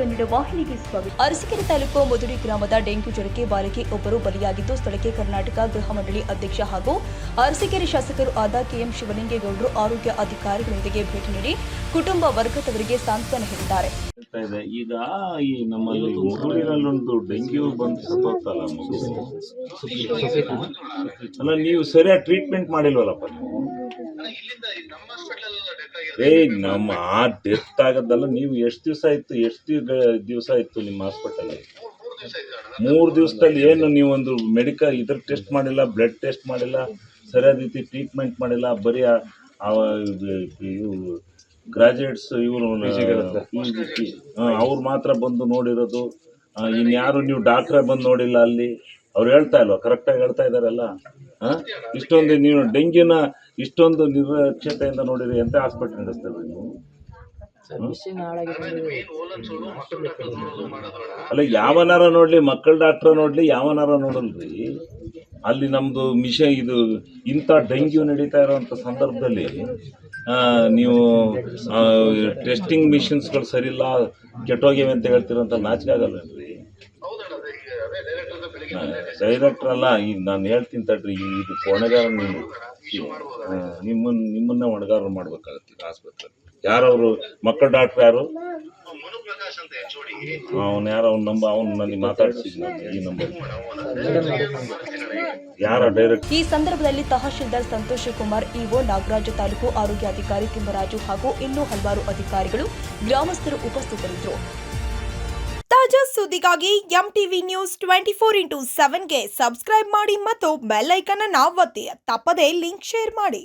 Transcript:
ಕನ್ನಡ ವಾಹಿನಿಗೆ ಸ್ವಾಗತ. ಅರಸೀಕೆರೆ ತಾಲೂಕು ಮುದುಡಿ ಗ್ರಾಮದ ಡೆಂಗ್ಯೂ ಜ್ವರಕ್ಕೆ ಬಾಲಕಿ ಒಬ್ಬರು ಬಲಿಯಾಗಿದ್ದು, ಸ್ಥಳಕ್ಕೆ ಕರ್ನಾಟಕ ಗೃಹ ಮಂಡಳಿ ಅಧ್ಯಕ್ಷ ಹಾಗೂ ಅರಸೀಕೆರೆ ಶಾಸಕರು ಆದ ಕೆಎಂ ಶಿವಲಿಂಗೇಗೌಡರು ಆರೋಗ್ಯ ಅಧಿಕಾರಿಗಳೊಂದಿಗೆ ಭೇಟಿ ನೀಡಿ ಕುಟುಂಬ ವರ್ಗದವರಿಗೆ ಸಾಂತ್ವನ ಹೇಳಿದ್ದಾರೆ. ಈಗ ಈ ನಮ್ಮಲ್ಲಿ ಮುದುಡಿನಲ್ಲೊಂದು ಡೆಂಗ್ಯೂ ಬಂದು ಸತ್ತೋಗ್ತಲ್ಲ ಮಗು, ಅಲ್ಲ ನೀವು ಸರಿಯಾಗಿ ಟ್ರೀಟ್ಮೆಂಟ್ ಮಾಡಿಲ್ವಲ್ಲಪ್ಪ ನೀವು. ನಮ್ಮ ಆ ಡೆತ್ ಆಗೋದಲ್ಲ, ನೀವು ಎಷ್ಟು ದಿವಸ ಆಯ್ತು ನಿಮ್ಮ ಹಾಸ್ಪಿಟಲ್? 3 ದಿವಸದಲ್ಲಿ ಏನು ನೀವೊಂದು ಮೆಡಿಕಲ್ ಇದ್ರ ಟೆಸ್ಟ್ ಮಾಡಿಲ್ಲ, ಬ್ಲಡ್ ಟೆಸ್ಟ್ ಮಾಡಿಲ್ಲ, ಸರಿಯಾದ ರೀತಿ ಟ್ರೀಟ್ಮೆಂಟ್ ಮಾಡಿಲ್ಲ. ಬರೀ ಇವು ಗ್ರಾಜುಯೇಟ್ಸ್ ಇವರು ಅವ್ರು ಮಾತ್ರ ಬಂದು ನೋಡಿರೋದು. ಇನ್ಯಾರು ನೀವು ಡಾಕ್ಟ್ರೇ ಬಂದು ನೋಡಿಲ್ಲ ಅಲ್ಲಿ. ಅವ್ರು ಹೇಳ್ತಾ ಇಲ್ವಾ? ಕರೆಕ್ಟಾಗಿ ಹೇಳ್ತಾ ಇದ್ದಾರಲ್ಲ. ಇಷ್ಟೊಂದು ನೀವು ಡೆಂಗ್ಯೂನ ಇಷ್ಟೊಂದು ನಿರ್ಲಕ್ಷ್ಯತೆಯಿಂದ ನೋಡಿರಿ, ಎಂತ ಹಾಸ್ಪಿಟಲ್ ನಡೆಸ್ತೇವೆ ನೀವು? ಅಲ್ಲ, ಯಾವನಾರ ನೋಡ್ಲಿ, ಮಕ್ಕಳ ಡಾಕ್ಟ್ರ ನೋಡ್ಲಿ, ಯಾವನಾರ ನೋಡಲ್ರಿ. ಅಲ್ಲಿ ನಮ್ಮದು ಮಿಷನ್ ಇದು ಇಂಥ ಡೆಂಗ್ಯೂ ನಡೀತಾ ಇರೋವಂಥ ಸಂದರ್ಭದಲ್ಲಿ ನೀವು ಟೆಸ್ಟಿಂಗ್ ಮಿಷನ್ಸ್ಗಳು ಸರಿಯಿಲ್ಲ, ಕೆಟ್ಟೋಗಿವೆ ಅಂತ ಹೇಳ್ತಿರೋಂಥ ನಾಚಿಕೆ ಆಗಲ್ವೇನ್ರಿ? ಡೈರೆಕ್ಟ್ರ್ ಅಲ್ಲ, ಈಗ ನಾನು ಹೇಳ್ತೀನಿ ತಡ್ರಿ, ಇದು ಹೊಣೆಗಾರ ನಿಮ್ಮನ್ನ ಹೊಣೆಗಾರ ಮಾಡ್ಬೇಕಾಗತ್ತೆ ಆಸ್ಪತ್ರೆ. ಯಾರವರು ಮಕ್ಕಳ ಡಾಕ್ಟ್ರ್? ಯಾರು ಅವನು? ಯಾರು ಅವ್ನು ನನಗೆ ಮಾತಾಡ್ಸಿದ್ನ ಈ ನಂಬರ್. ಯಾರ ಡೈರೆಕ್ಟ್? ಈ ಸಂದರ್ಭದಲ್ಲಿ ತಹಶೀಲ್ದಾರ್ ಸಂತೋಷ್ ಕುಮಾರ್, ಇಒ ನಾಗರಾಜ್, ತಾಲೂಕು ಆರೋಗ್ಯಾಧಿಕಾರಿ ತಿಮ್ಮರಾಜು ಹಾಗೂ ಇನ್ನೂ ಹಲವಾರು ಅಧಿಕಾರಿಗಳು, ಗ್ರಾಮಸ್ಥರು ಉಪಸ್ಥಿತರಿದ್ದರು. ತಾಜಾ ಸುದ್ದಿಗಾಗಿ ಎಂಟಿವಿ ನ್ಯೂಸ್ 24x7ಗೆ ಸಬ್ಸ್ಕ್ರೈಬ್ ಮಾಡಿ ಮತ್ತು ಬೆಲ್ ಐಕಾನ್ ಅನ್ನು ಒತ್ತಿ. ತಪ್ಪದೇ ಲಿಂಕ್ ಶೇರ್ ಮಾಡಿ.